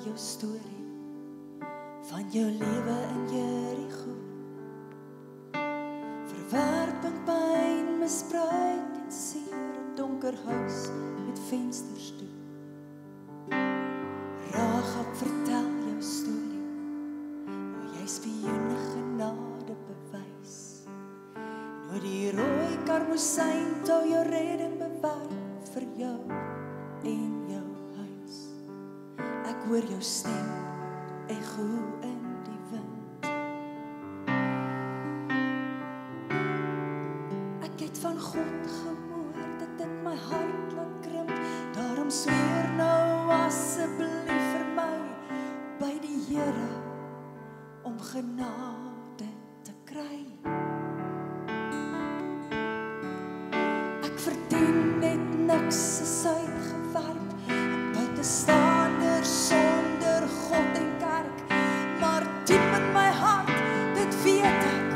jou storie van jou lewe in Jericho. Verwerping, pyn, misbruik en seer, 'n donker huis met vensters toe. Rahab vertel jou storie, hoe jy spioene genade bewys. En hoe die rooi karmosyn tou jou redding bewerk vir jou en jou huis. Ek hoor jou stem, echo in die wind. Ek het van God gehoor, dit my hart laat krimp. Daarom sweer nou asseblief vir my by die Here om genade te kry. Ek verdien net niks as uitgewerp, 'n buitestander sonder God en kerk. Maar diep in my hart, dit weet ek,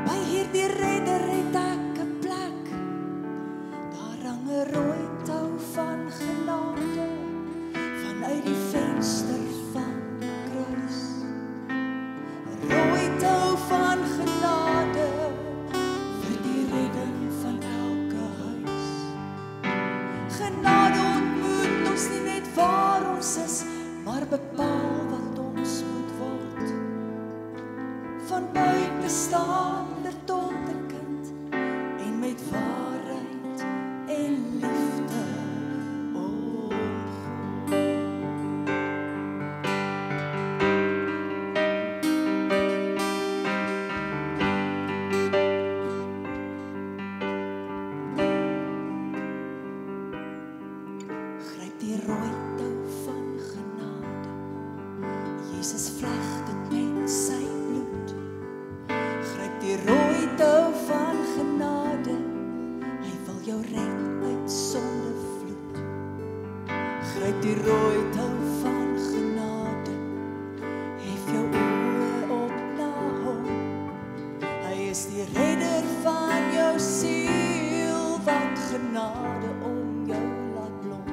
by hierdie redder het ek 'n plek. Daar hang 'n rooi tou van genade vanuit die venster van die kruis. 'n Rooi tou van genade vir die redding van elke huis. Genade ontmoet ons nie net waar ons is, maar bepaal wat ons moet word. Van buitestander tot 'n kind, en met waarheid en liefde omgaan. Gryp die rooi tou van genade, Jesus vleg dit met sy bloed. Gryp die rooi tou van genade, hy wil jou red uit sondevloed. Gryp die rooi tou van genade, hef jou oë op na hom. Hy is die redder van jou siel, wat genade om jou laat blom.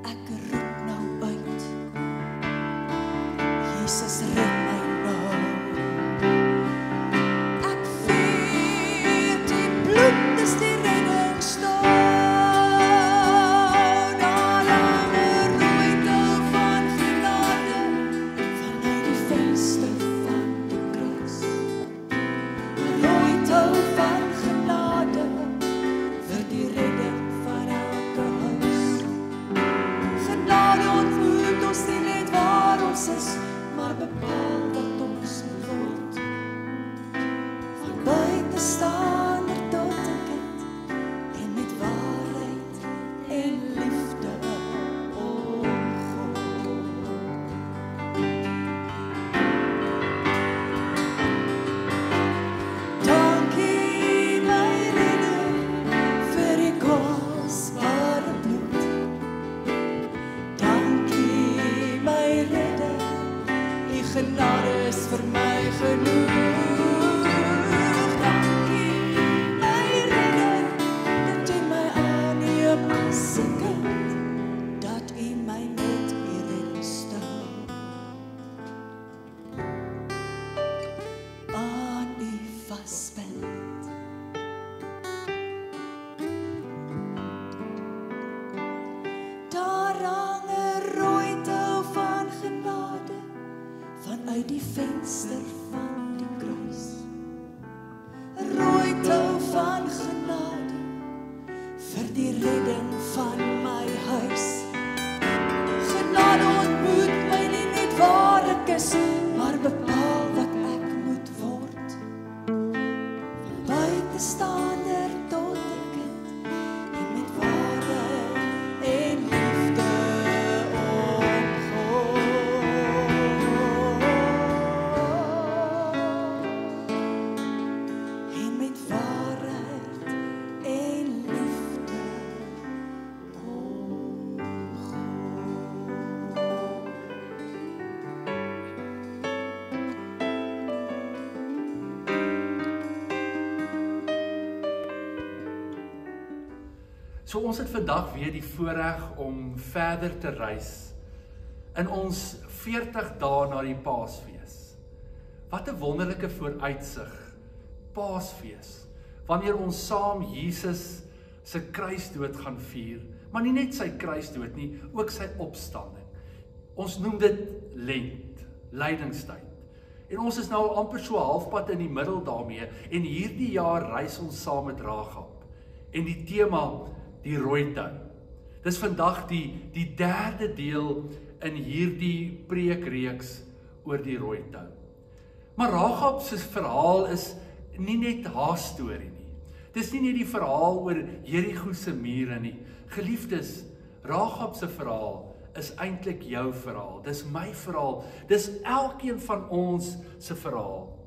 Ek roep nou uit, Jesus red my nou. Ek weet die bloed is die reddingsstoot. Daar hang 'n rooi tou van genade vanuit die venster van die kruis. 'n Rooi tou van genade vir die redding van elke huis. Genade ontmoet ons nie net waar ons is, maar bepaal wat ons moet word. Van buitestander tot 'n kind, en met waarheid en liefde omgaan. Dankie my redder vir die kosbare bloed. Dankie my redder, die genade is vir my genoeg. Dankie my redder, dat u my aanneem as 'n kind, dat u my met u redding stou. Aan u vasbind. Daar hang 'n rooi tou van genade vanuit die venster van die kruis. 'n Rooi tou van genade vir die redding van my huis. Genade ontmoet my nie net waar ek is, maar bepaal wat ek moet word. Van buitestander tot 'n kind, en met waarheid en liefde omgaan. En met waarheid en liefde So ons het vandag weer die voorreg om verder te reis in ons 40 dae na die Paasfees. Wat 'n wonderlike vooruitsig, Paasfees, wanneer ons saam Jesus se kruisdood gaan vier, maar nie net sy kruisdood nie, ook sy opstanding. Ons noem dit Lent, lydingstyd. En ons is nou al amper so halfpad in die middel daarmee, en hierdie jaar reis ons saam met Rahab. En die tema, die rooi tou. Dis vandag die derde deel in hierdie preekreeks oor die rooi tou. Maar Rahab se verhaal is nie net haar storie nie. Dis nie net die verhaal oor Jerigo se mure nie. Geliefdes, Rahab se verhaal is eintlik jou verhaal. Dis my verhaal. Dis elkeen van ons se verhaal.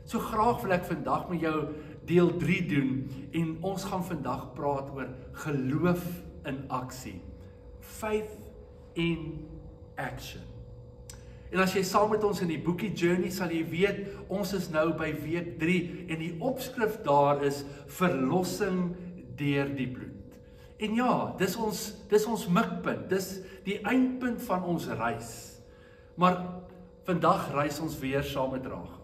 So graag wil ek vandag met jou deel 3 doen en ons gaan vandag praat oor geloof in aksie. Faith in action. En as jy saam met ons in die boekie Journey sal jy weet, ons is nou by week 3 en die opskrif daar is verlossing deur die bloed. En ja, dis ons mikpunt, dis die eindpunt van ons reis. Maar vandag reis ons weer saam met Rahab.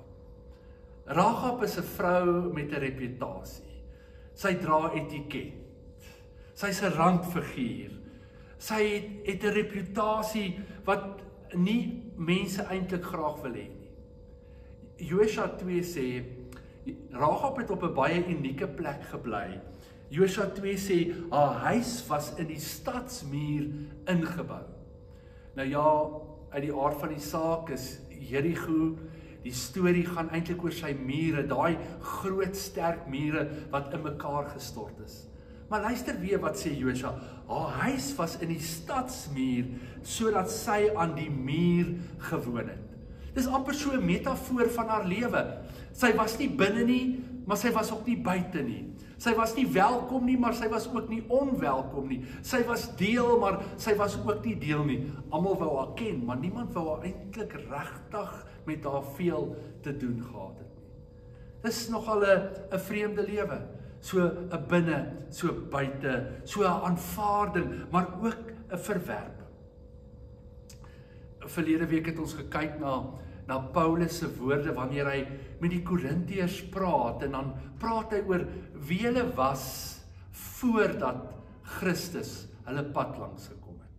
Rahab is 'n vrou met 'n reputasie. Sy dra etiket. Sy's 'n randfiguur. Sy het 'n reputasie wat nie mense eintlik graag wil hê nie. Josua 2 sê, Rahab het op 'n baie unieke plek gebly. Josua 2 sê, haar huis was in die stadsmuur ingebou. Nou ja, uit die aard van die saak is Jerigo, die storie gaan eintlik oor sy mure, daai groot sterk mure wat in mekaar gestort is. Maar luister weer wat sê Josua, haar huis was in die stadsmuur, sodat sy aan die muur gewoon het. Dis amper so 'n metafoor van haar lewe. Sy was nie binne nie, maar sy was ook nie buite nie. Sy was nie welkom nie, maar sy was ook nie onwelkom nie. Sy was deel, maar sy was ook nie deel nie. Almal wou haar ken, maar niemand wou haar eintlik regtig met haar veel te doen gehad het nie. Dis nogal 'n vreemde lewe. So 'n binne, so buite, so 'n aanvaarding, maar ook 'n verwerp. Verlede week het ons gekyk na Paulus se woorde wanneer hy met die Korintiërs praat, en dan praat hy oor wie hulle was voordat Christus hulle pad langs gekom het.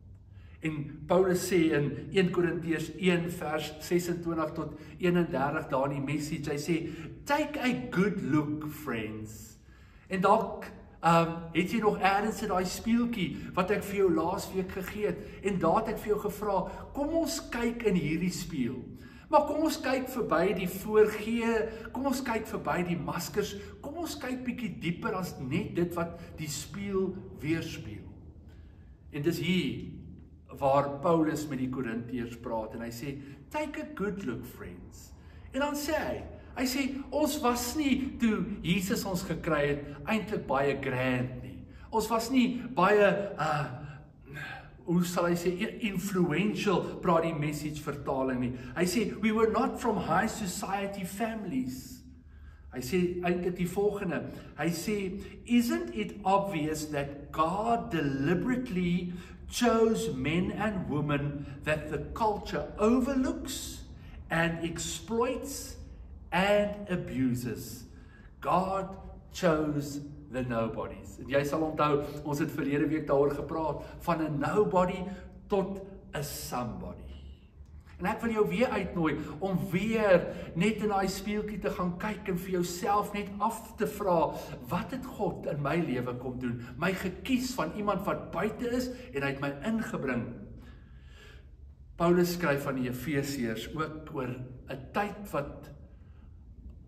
En Paulus sê in 1 Korintiërs 1 vers 26 tot 31 daar in die message, hy sê, take a good look, friends. En dalk het jy nog ergens in daai speeltjie wat ek vir jou laasweek gegee het, en daar het ek vir jou gevra, kom ons kyk in hierdie spieël. Maar kom ons kyk verby die voorgee, kom ons kyk verby die maskers, kom ons kyk bietjie dieper as net dit wat die spieël weerspieël. En dis hier waar Paulus met die Korintiërs praat, en hy sê, take a good look, friends. En dan sê hy sê, ons was nie, toe Jesus ons gekry het, eintlik baie grand nie. Ons was nie baie, hoe sal hy sê, influential, praat die message vertaling nie. Hy sê, we were not from high society families. Hy sê eintlik die volgende, hy sê, isn't it obvious that God deliberately chose men and women that the culture overlooks and exploits and abuses? God chose the nobodies. En jy sal onthou, ons het verlede week daaroor gepraat, van 'n nobody tot 'n somebody. En ek wil jou weer uitnooi, om weer net in daai speeltjie te gaan kyk, en vir jouself net af te vra, wat het God in my lewe kom doen? My gekies van iemand wat buite is, en hy het my ingebring. Paulus skryf van die Efesiërs ook oor 'n tyd wat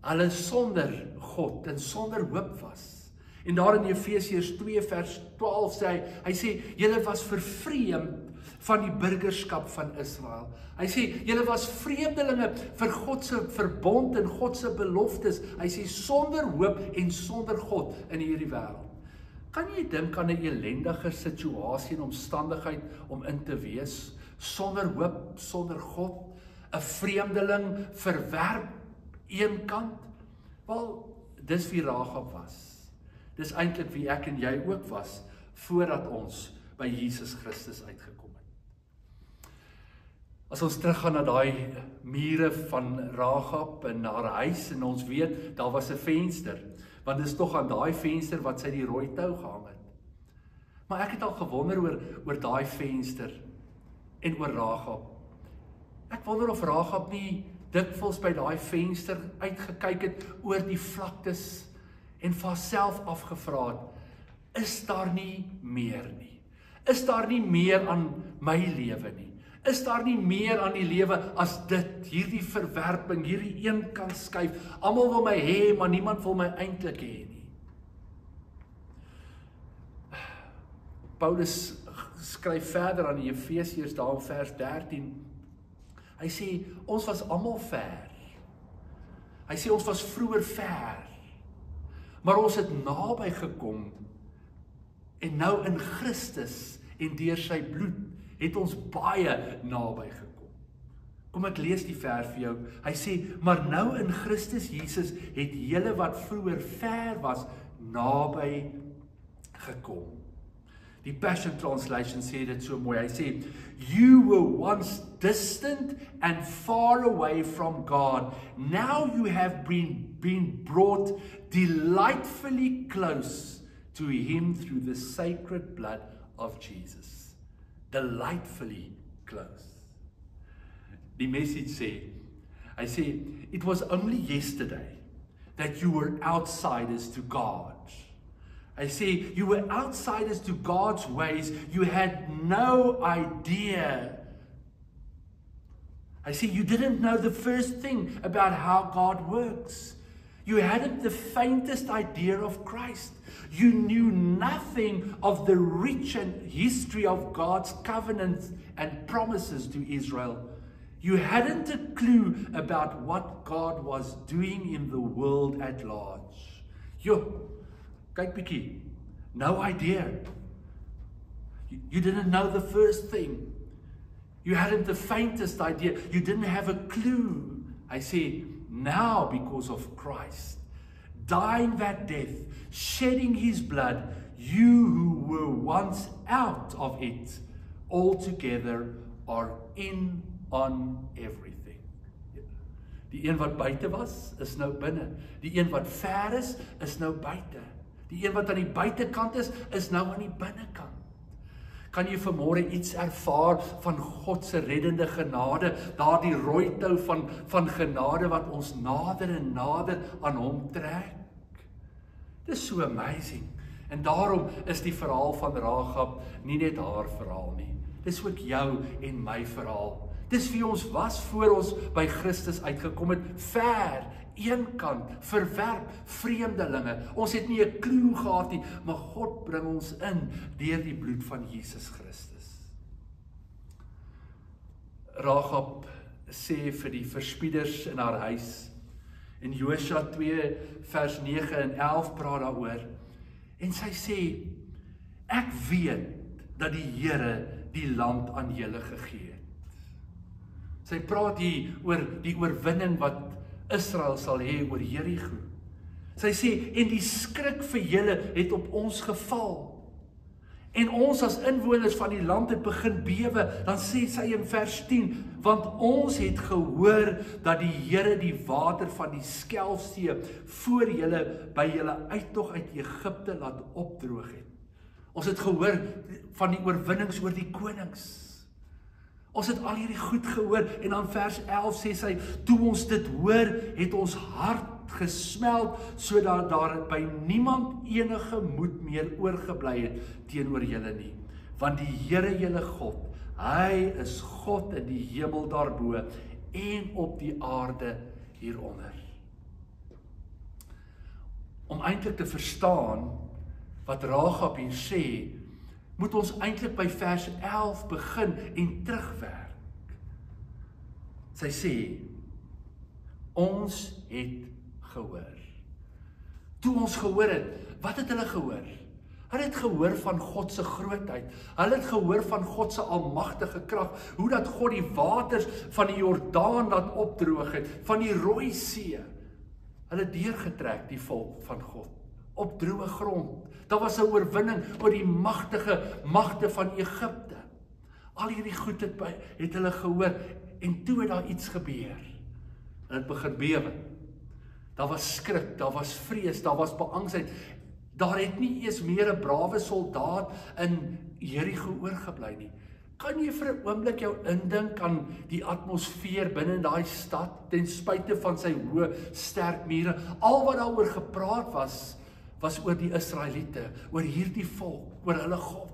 hulle sonder God en sonder hoop was. En daar in Efesiërs 2 vers 12 sê hy sê, julle was vervreemd van die burgerskap van Israel. Hy sê, julle was vreemdelinge vir God se verbond en God se beloftes. Hy sê, sonder hoop en sonder God in hierdie wêreld. Kan jy dink aan 'n ellendige situasie en omstandigheid om in te wees? Sonder hoop, sonder God, 'n vreemdeling, verwerp eenkant? Wel, dis wie Rahab was. Dis eintlik wie ek en jy ook was, voordat ons by Jesus Christus uitgekom het. As ons teruggaan na daai mure van Rahab en haar huis en ons weet, daar was 'n venster, want dit is tog aan daai venster wat sy die rooi tou gehang het. Maar ek het al gewonder oor daai venster en oor Rahab. Ek wonder of Rahab nie dikwels by daai venster uitgekyk het oor die vlaktes en vir haarself afgevra het, is daar nie meer nie? Is daar nie meer aan my lewe nie? Is daar nie meer aan die lewe as dit, hierdie verwerping, hierdie een kant skuif, almal wil my hê, maar niemand wil my eintlik hê nie. Paulus skryf verder aan die Efesiërs daar in vers 13, hy sê, ons was almal ver, hy sê, ons was vroeër ver, maar ons het naby gekom, en nou in Christus, en deur sy bloed, het ons baie naby gekom. Kom ek lees die vers vir jou. Hy sê, maar nou in Christus Jesus het julle wat vroeër ver was, naby gekom. Die Passion Translation sê dit so mooi. Hy sê, you were once distant and far away from God. Now you have been brought delightfully close to Him through the sacred blood of Jesus. Delightfully close. Die message sê, hy sê, it was only yesterday that you were outsiders to God. Hy sê, you were outsiders to God's ways, you had no idea. Hy sê, you didn't know the first thing about how God works. You hadn't the faintest idea of Christ. You knew nothing of the rich history of God's covenants and promises to Israel. You hadn't a clue about what God was doing in the world at large. Jo, kyk bietjie. No idea. You didn't know the first thing. You hadn't the faintest idea. You didn't have a clue. I say, now because of Christ, dying that death, shedding His blood, you who were once out of it, altogether are in on everything. Die een wat buite was, is nou binne. Die een wat ver is nou buite. Die een wat aan die buitekant is nou aan die binnekant. Kan jy vanmôre iets ervaar van God se reddende genade, daardie rooi tou van genade wat ons nader en nader aan hom trek? Dis so amazing. En daarom is die verhaal van Rahab nie net haar verhaal nie. Dis ook jou en my verhaal. Dis wie ons was voor ons by Christus uitgekom het, ver, eenkant, verwerp, vreemdelinge. Ons het nie 'n klou gehad nie, maar God bring ons in deur die bloed van Jesus Christus. Rahab sê vir die verspieders in haar huis, in Josua 2 vers 9 en 11 praat daaroor, en sy sê, ek weet dat die Here die land aan julle gegee het. Sy praat hier oor die oorwinning wat Israel sal hê oor Jerigo. Sy sê, en die skrik vir julle het op ons geval. En ons as inwoners van die land het begin bewe, dan sê sy in vers 10, want ons het gehoor dat die Here die water van die Skelfsee voor julle by julle uittog uit Egipte laat opdroog het. Ons het gehoor van die oorwinnings oor die konings. Ons het al hierdie goed gehoor, en dan vers 11 sê sy, toe ons dit hoor, het ons hart gesmeld, sodat daar by niemand enige moed meer oorgebly het teenoor julle nie. Want die Here julle God, hy is God in die hemel daarbo en op die aarde hieronder. Om eintlik te verstaan wat Rahab hier sê, moet ons eintlik by vers 11 begin en terugwerk. Sy sê, ons het gehoor. Toe ons gehoor het, wat het hulle gehoor? Hulle het gehoor van God se grootheid. Hulle het gehoor van God se almagtige krag, hoe dat God die waters van die Jordaan laat opdroog het, van die Rooi See. Hulle deurgetrek die volk van God op droë grond. Daar was 'n oorwinning oor die magtige magte van Egipte. Al hierdie goed het hulle gehoor, en toe het daar iets gebeur. En het begin bewe. Daar was skrik, daar was vrees, daar was beangsheid. Daar het nie eers meer 'n brawe soldaat in Jerigo oorgebly nie. Kan jy vir 'n oomblik jou indink aan die atmosfeer binne in daai stad, ten spyte van sy hoë, sterk mure? Al wat daaroor gepraat was oor die Israeliete, oor hierdie volk, oor hulle God,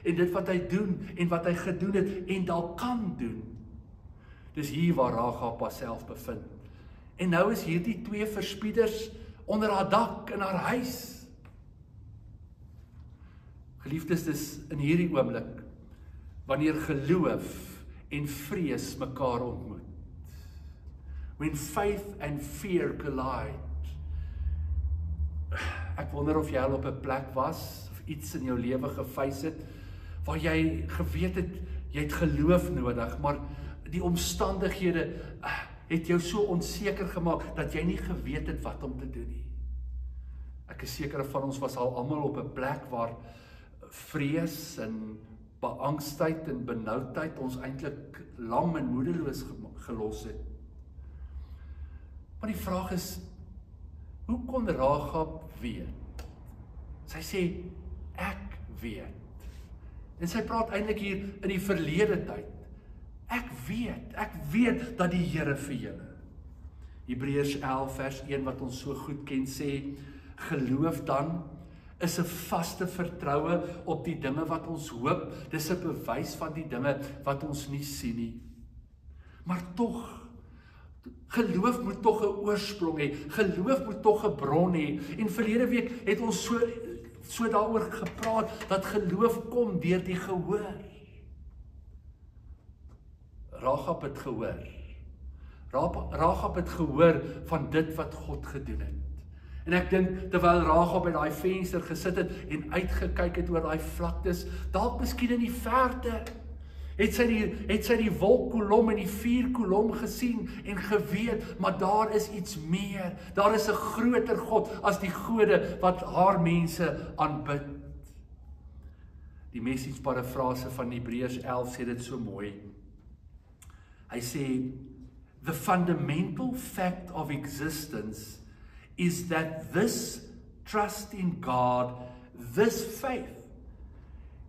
en dit wat hy doen, en wat hy gedoen het, en dalk kan doen. Dis hier waar Rahab haarself bevind. En nou is hierdie twee verspieders onder haar dak in haar huis. Geliefdes, dis in hierdie oomblik, wanneer geloof en vrees mekaar ontmoet. When faith and fear collide. Ek wonder of jy al op 'n plek was, of iets in jou lewe gefeis het, waar jy geweet het, jy het geloof nodig, maar die omstandighede het jou so onseker gemaak, dat jy nie geweet het wat om te doen nie. Ek is seker van ons was al almal op 'n plek waar vrees en beangstigheid en benoudheid ons eintlik lam en moedeloos gelos het. Maar die vraag is, hoe kon Rahab weet? Sy sê, ek weet. En sy praat eintlik hier in die verlede tyd. Ek weet dat die Here vir julle. Hebreërs 11 vers 1 wat ons so goed ken sê, geloof dan is 'n vaste vertroue op die dinge wat ons hoop, dis 'n bewys van die dinge wat ons nie sien nie. Maar tog, geloof moet tog 'n oorsprong hê, geloof moet tog 'n bron hê, en verlede week het ons so daaroor gepraat, dat geloof kom deur die gehoor. Rahab het gehoor. Rahab het gehoor van dit wat God gedoen het. En ek dink, terwyl Rahab by daai venster gesit het en uitgekyk het oor daai vlaktes, dalk miskien in die verte, het sy die wolkkolom en die vuurkolom gesien en geweet, maar daar is iets meer. Daar is 'n groter God as die gode wat haar mense aanbid. Die Message parafrase van Hebreërs 11 sê dit so mooi. Hy sê, the fundamental fact of existence is that this trust in God, this faith,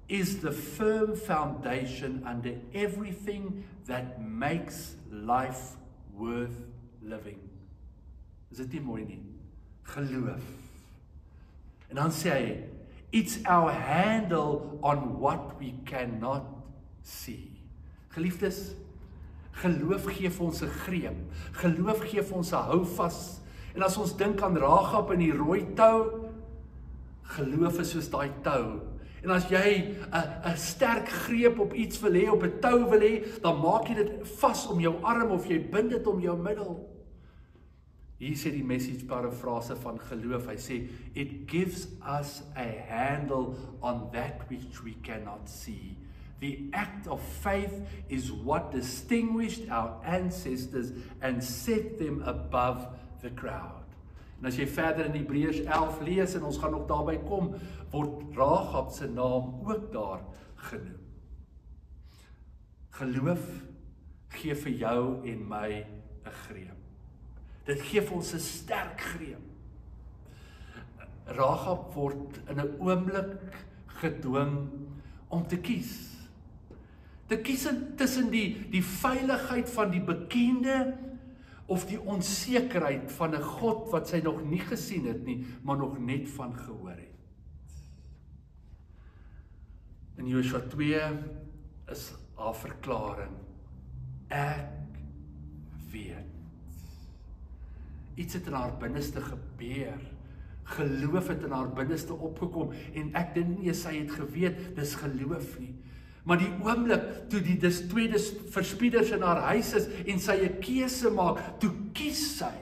is the firm foundation under everything that makes life worth living. Is dit nie mooi nie? Geloof. En dan sê hy, it's our handle on what we cannot see. Geliefdes, geloof gee vir ons 'n greep. Geloof gee vir ons 'n houvas. En as ons dink aan Rahab in die rooi tou, geloof is soos daai tou. En as jy 'n sterk greep op iets wil hê, op 'n tou wil hê, dan maak jy dit vas om jou arm of jy bind dit om jou middel. Hier sê die Message parafrase van geloof, hy sê, it gives us a handle on that which we cannot see. The act of faith is what distinguished our ancestors and set them above the crowd. En as jy verder in Hebreërs 11 lees, en ons gaan nog daarby kom, word Rahab se naam ook daar genoem. Geloof gee vir jou en my 'n greep. Dit gee vir ons 'n sterk greep. Rahab word in 'n oomblik gedwing om te kies. Te kies tussen die veiligheid van die bekende of die onsekerheid van 'n God wat sy nog nie gesien het nie, maar nog net van gehoor het. In Joshua 2 is haar verklaring, ek weet. Iets het in haar binneste gebeur. Geloof het in haar binneste opgekom, en ek dink nie sy het geweet, dis geloof nie. Maar die oomblik toe die tweede verspieders in haar huis is en sy 'n keuse maak, toe kies sy.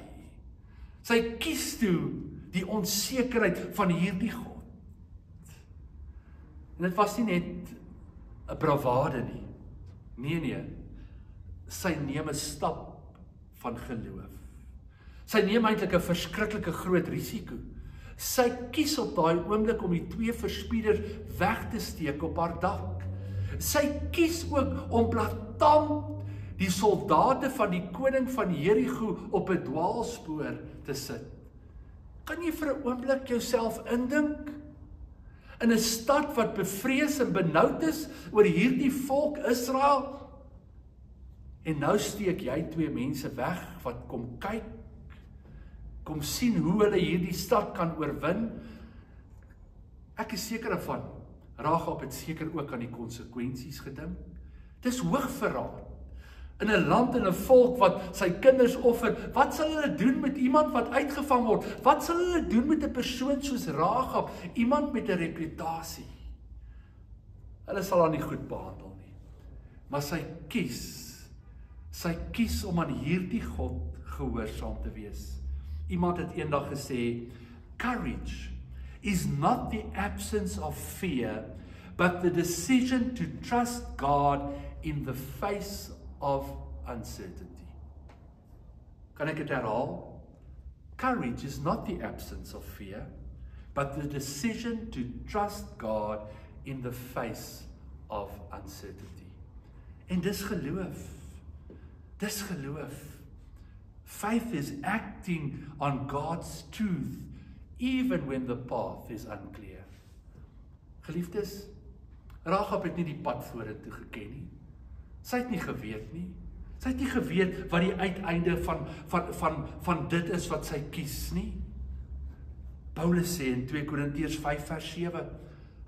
Sy kies toe die onsekerheid van hierdie God. En dit was nie net 'n bravade nie. Nee. Sy neem 'n stap van geloof. Sy neem eintlik 'n verskriklike groot risiko. Sy kies op daai oomblik om die twee verspieders weg te steek op haar dak. Sy kies ook om blaatant die soldate van die koning van Jerigo op 'n dwaalspoor te sit. Kan jy vir 'n oomblik jouself indink? In 'n stad wat bevrees en benoud is oor hierdie volk Israel, en nou steek jy 2 mense weg wat kom kyk, kom sien hoe hulle hierdie stad kan oorwin. Ek is seker daarvan, Rahab het seker ook aan die konsekwensies gedink. Dis hoogverraad. In 'n land en 'n volk wat sy kinders offer, wat sal hulle doen met iemand wat uitgevang word? Wat sal hulle doen met 'n persoon soos Rahab, iemand met 'n reputasie? Hulle sal haar nie goed behandel nie. Maar sy kies om aan hierdie God gehoorsaam te wees. Iemand het eendag gesê, courage is not the absence of fear, but the decision to trust God in the face of uncertainty. Kan ek dit herhaal? Courage is not the absence of fear, but the decision to trust God in the face of uncertainty. En dis geloof. Dis geloof. Faith is acting on God's truth, even when the path is unclear. Geliefdes, Rahab het nie die pad vorentoe geken nie. Sy het nie geweet nie. Sy het nie geweet wat die uiteinde van dit is wat sy kies nie. Paulus sê in 2 Korintiërs 5 vers 7,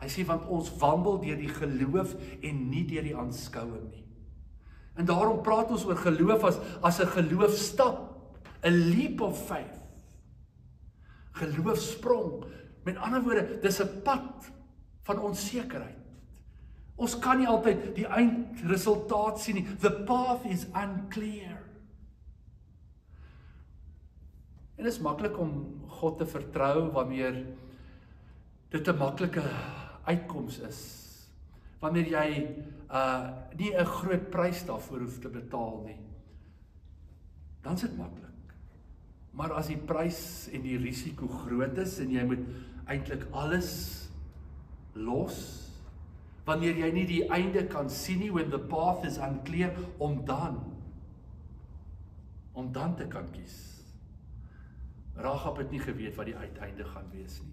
hy sê, want ons wandel deur die geloof en nie deur die aanskouing nie. En daarom praat ons oor geloof as 'n geloofstap, 'n leap of faith. Geloofsprong. Met ander woorde, dis 'n pad van onsekerheid. Ons kan nie altyd die eindresultaat sien nie. The path is unclear. En dit is maklik om God te vertrou wanneer dit 'n maklike uitkoms is. Wanneer jy nie 'n groot prys daarvoor hoef te betaal nie. Dan is dit maklik. Maar as die prys en die risiko groot is en jy moet eintlik alles los, wanneer jy nie die einde kan sien nie, when the path is unclear, om dan te kan kies. Rahab het nie geweet wat die uiteinde gaan wees nie.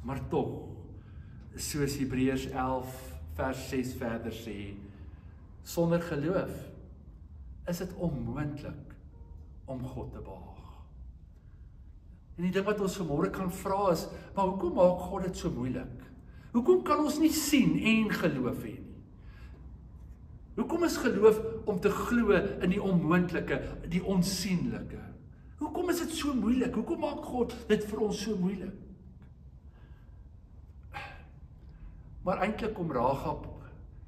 Maar tog, soos Hebreërs 11 vers 6 verder sê, sonder geloof is dit onmoontlik om God te behaag. En die ding wat ons vanmôre kan vra is, maar hoekom maak God dit so moeilik? Hoekom kan ons nie sien en geloof hê nie? Hoekom is geloof om te glo in die onmoontlike, die onsienlike? Hoekom is dit so moeilik? Hoekom maak God dit vir ons so moeilik? Maar eintlik kom Rahab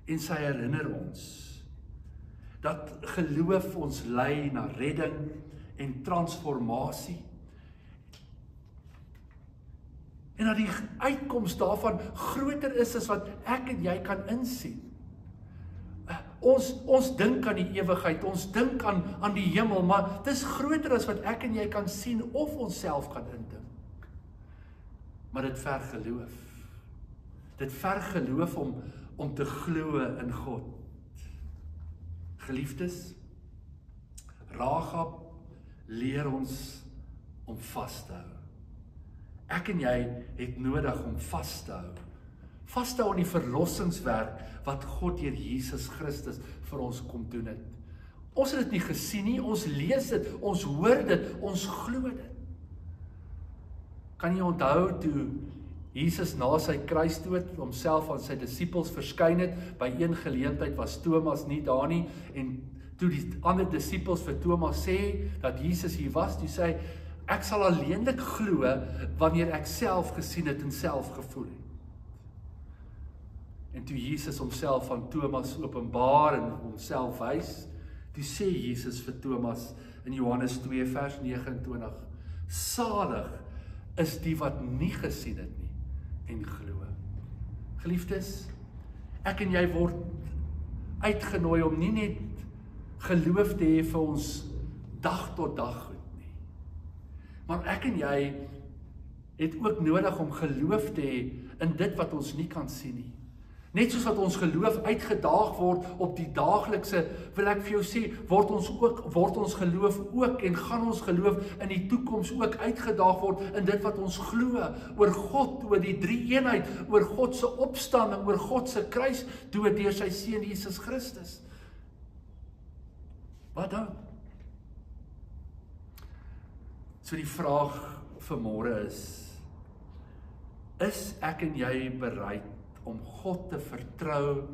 en sy herinner ons dat geloof ons lei na redding en transformasie. En dat die uitkoms daarvan groter is as wat ek en jy kan insien. Ons dink aan die ewigheid, ons dink aan die hemel, maar dit is groter as wat ek en jy kan sien of ons self kan indink. Maar dit verg geloof. Dit verg geloof om te glo in God. Geliefdes, Rahab leer ons om vas te hou. Ek en jy het nodig om vas te hou. Vas te hou aan die verlossingswerk wat God deur Jesus Christus vir ons kom doen het. Ons het dit nie gesien nie, ons lees dit, ons hoor dit, ons glo dit. Kan jy onthou toe Jesus na sy kruisdood homself aan sy disippels verskyn het, by een geleentheid was Thomas nie daar nie, en toe die ander disippels vir Thomas sê dat Jesus hier was, toe sê hy, ek sal alleenlik glo wanneer ek self gesien het en self gevoel het. En toe Jesus homself aan Thomas openbaar en homself wys, toe sê Jesus vir Thomas in Johannes 2 vers 29, salig is die wat nie gesien het nie en glo. Geliefdes, ek en jy word uitgenooi om nie net geloof te hê vir ons dag tot dag goed nie. Maar ek en jy het ook nodig om geloof te hê in dit wat ons nie kan sien nie. Net soos wat ons geloof uitgedaag word op die daaglikse, wil ek vir jou sê, word ons geloof ook en gaan ons geloof in die toekoms ook uitgedaag word in dit wat ons glo oor God, oor die drie-eenheid, oor God se opstanding, oor God se kruisdood deur sy seun Jesus Christus. Wat dan? So die vraag vanmôre is ek en jy bereid om God te vertrou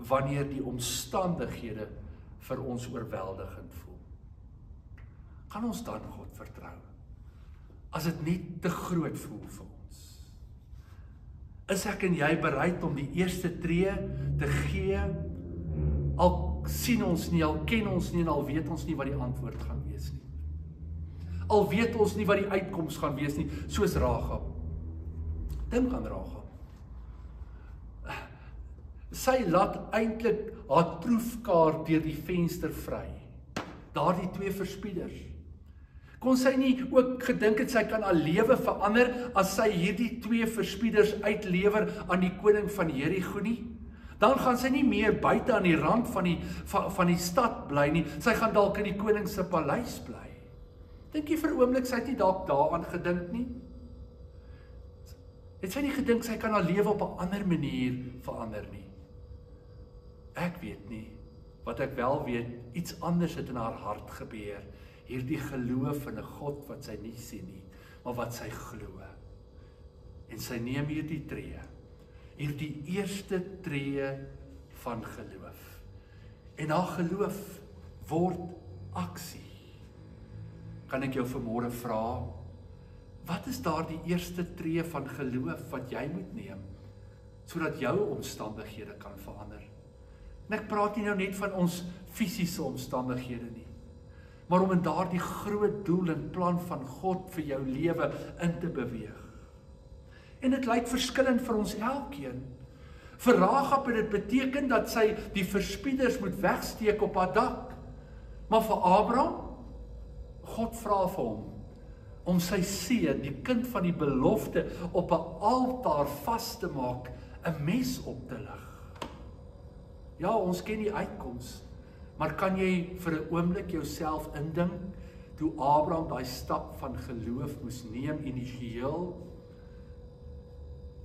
wanneer die omstandighede vir ons oorweldigend voel? Kan ons dan God vertrou as dit net te groot voel vir ons? Is ek en jy bereid om die eerste tree te gee, al sien ons nie, al ken ons nie en al weet ons nie wat die antwoord gaan wees nie? Al weet ons nie wat die uitkoms gaan wees nie, soos Rahab. Dink aan Rahab. Sy laat eintlik haar troefkaart deur die venster vry. Daardie twee verspieders. Kon sy nie ook gedink het sy kan haar lewe verander as sy hierdie twee verspieders uitlewer aan die koning van Jerigo nie? Dan gaan sy nie meer buite aan die rand van die stad bly nie. Sy gaan dalk in die koning se paleis bly. Dink jy vir 'n oomblik sy het nie dalk daaraan gedink nie? Het sy nie gedink sy kan haar lewe op 'n ander manier verander nie? Ek weet nie, wat ek wel weet, iets anders het in haar hart gebeur. Hierdie geloof in 'n God wat sy nie sien nie, maar wat sy glo. En sy neem hierdie tree, hierdie eerste tree van geloof. En haar geloof word aksie. Kan ek jou vanmôre vra, wat is daardie eerste tree van geloof wat jy moet neem, sodat jou omstandighede kan verander? En ek praat nie nou net van ons fisiese omstandighede nie, maar om in daardie groot doel en plan van God vir jou lewe in te beweeg. En dit lyk verskillend vir ons elkeen. Vir Rahab het dit beteken dat sy die verspieders moet wegsteek op haar dak. Maar vir Abraham, God vra vir hom om sy seun, die kind van die belofte, op 'n altaar vas te maak, 'n mes op te lig. Ja, ons ken die uitkoms, maar kan jy vir 'n oomblik jouself indink toe Abraham daai stap van geloof moes neem initieel?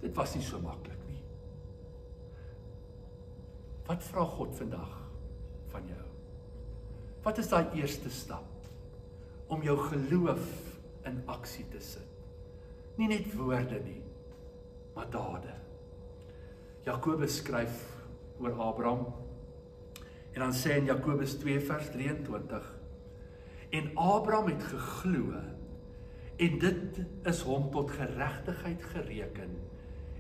Dit was nie so maklik nie. Wat vra God vandag van jou? Wat is daai eerste stap om jou geloof in aksie te sit? Nie net woorde nie, maar dade. Jakobus skryf oor Abraham en dan sê in Jakobus 2 vers 23, en Abraham het geglo en dit is hom tot geregtigheid gereken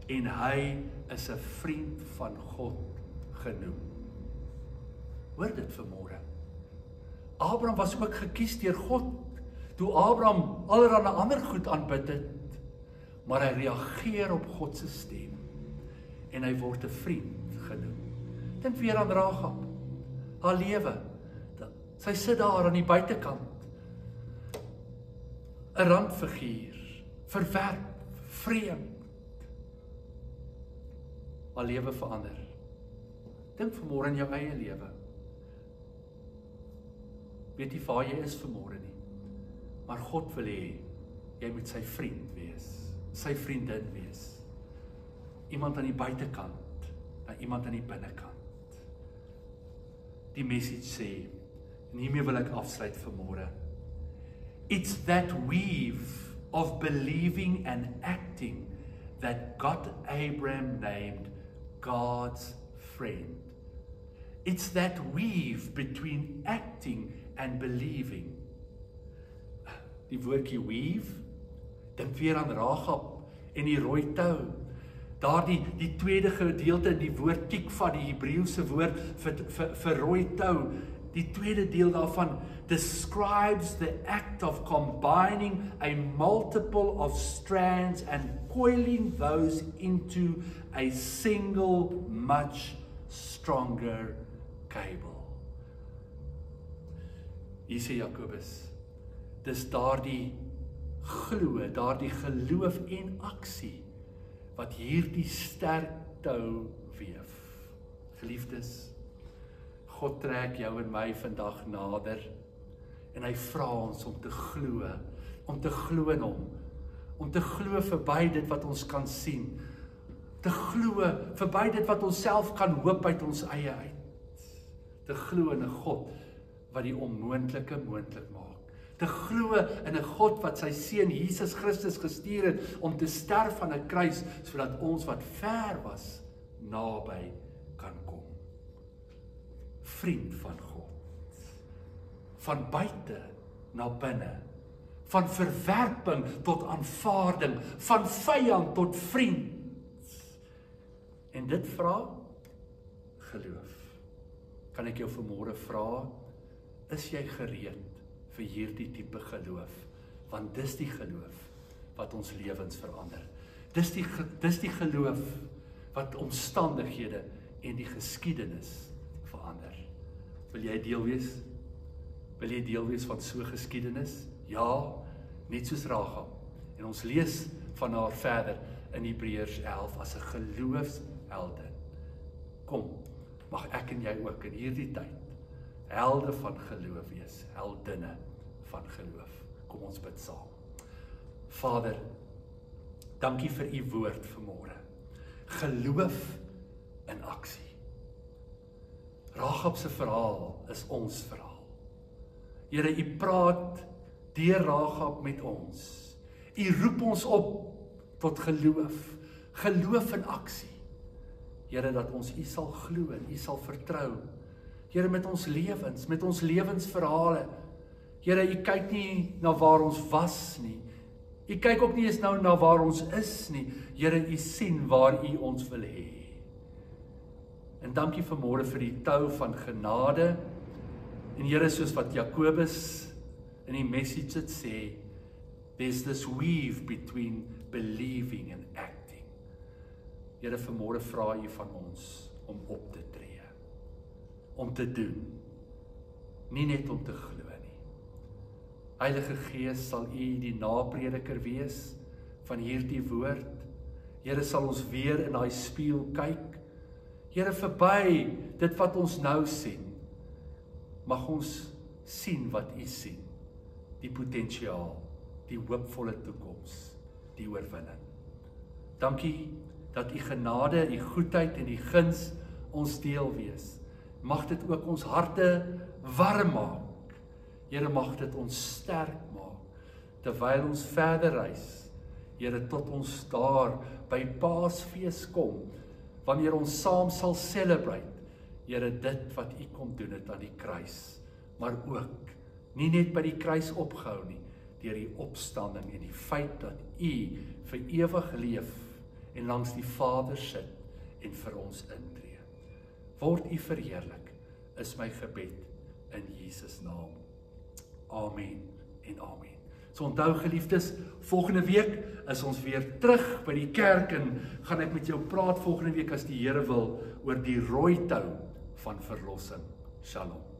en hy is 'n vriend van God genoem. Hoor dit vanmôre. Abraham was ook gekies deur God, toe Abraham allerlei ander goed aanbid het, maar hy reageer op God se stem, en hy word 'n vriend genoem. Dink weer aan Rahab, haar lewe, sy sit daar aan die buitekant, 'n randfiguur, verwerp, vreemd, haar lewe verander. Dink vanmôre in jou eie lewe. Weet jy waar jy is vanmôre nie, maar God wil hê jy moet sy vriend wees, sy vriendin wees. Iemand aan die buitekant, en iemand aan die binnekant. Die message sê, en hiermee wil ek afsluit vanmôre. It's that weave of believing and acting that got Abraham named God's friend. It's that weave between acting and believing. Die woordjie weave, dink weer aan Rahab en die rooi tou. Die tweede gedeelte in die woord tikva, die Hebreëse woord vir rooi tou, die tweede deel daarvan describes the act of combining a multiple of strands and coiling those into a single much stronger cable. Hier sê Jakobus, dis daardie glo, daardie geloof en aksie wat hierdie sterk tou weef. Geliefdes, God trek jou en my vandag nader en hy vra ons om te glo in hom, om te glo verby dit wat ons kan sien, te glo verby dit wat ons self kan hoop uit ons eie uit, te glo in 'n God wat die onmoontlike moontlik maak, te glo in 'n God wat sy seun Jesus Christus gestuur het om te sterf aan 'n kruis, sodat ons wat ver was, naby kan kom. Vriend van God, van buite na binne, van verwerping tot aanvaarding, van vyand tot vriend. En dit vra geloof. Kan ek jou vanmôre vra, is jy gereed vir hierdie tipe geloof? Want dis die geloof wat ons lewens verander. Dis die geloof wat omstandighede en die geskiedenis verander. Wil jy deel wees? Wil jy deel wees van so geskiedenis? Ja, net soos Rahab. En ons lees van haar verder in Hebreërs 11 as 'n geloofsheldin. Kom, mag ek en jy ook in hierdie tyd helde van geloof wees, heldinne van geloof. Kom ons bid saam. Vader, dankie vir u woord vanmôre. Geloof in aksie. Rahab se verhaal is ons verhaal. Here, u praat deur Rahab met ons. U roep ons op tot geloof, geloof in aksie. Here, dat ons u sal glo en u sal vertrou. Here, met ons lewensverhale. Here, u kyk nie na waar ons was nie. U kyk ook nie eens nou na waar ons is nie. Here, u sien waar u ons wil hê. En dankie vanmôre vir die tou van genade. En Here, soos wat Jakobus in die message dit sê, there's this weave between believing and acting. Here, vanmôre vra u van ons om op te tree, om te doen, nie net om te glo nie. Heilige Gees, sal u die naprediker wees van hierdie woord. Here, sal ons weer in daai spieël kyk. Here, verby dit wat ons nou sien, mag ons sien wat u sien, die potensiaal, die hoopvolle toekoms, die oorwinning. Dankie dat u genade, u goedheid en u guns ons deel wees. Mag dit ook ons harte warm maak. Here, mag dit ons sterk maak, terwyl ons verder reis. Here, tot ons daar by Paasfees kom, wanneer ons saam sal celebrate, Here, dit wat u kom doen het aan die kruis, maar ook, nie net by die kruis opgehou nie, deur die opstanding en die feit dat u vir ewig leef en langs die Vader sit en vir ons intree. Word u verheerlik, is my gebed in Jesus naam. Amen en amen. So onthou geliefdes, volgende week is ons weer terug by die kerk en gaan ek met jou praat volgende week as die Here wil oor die rooi tou van verlossing. Shalom.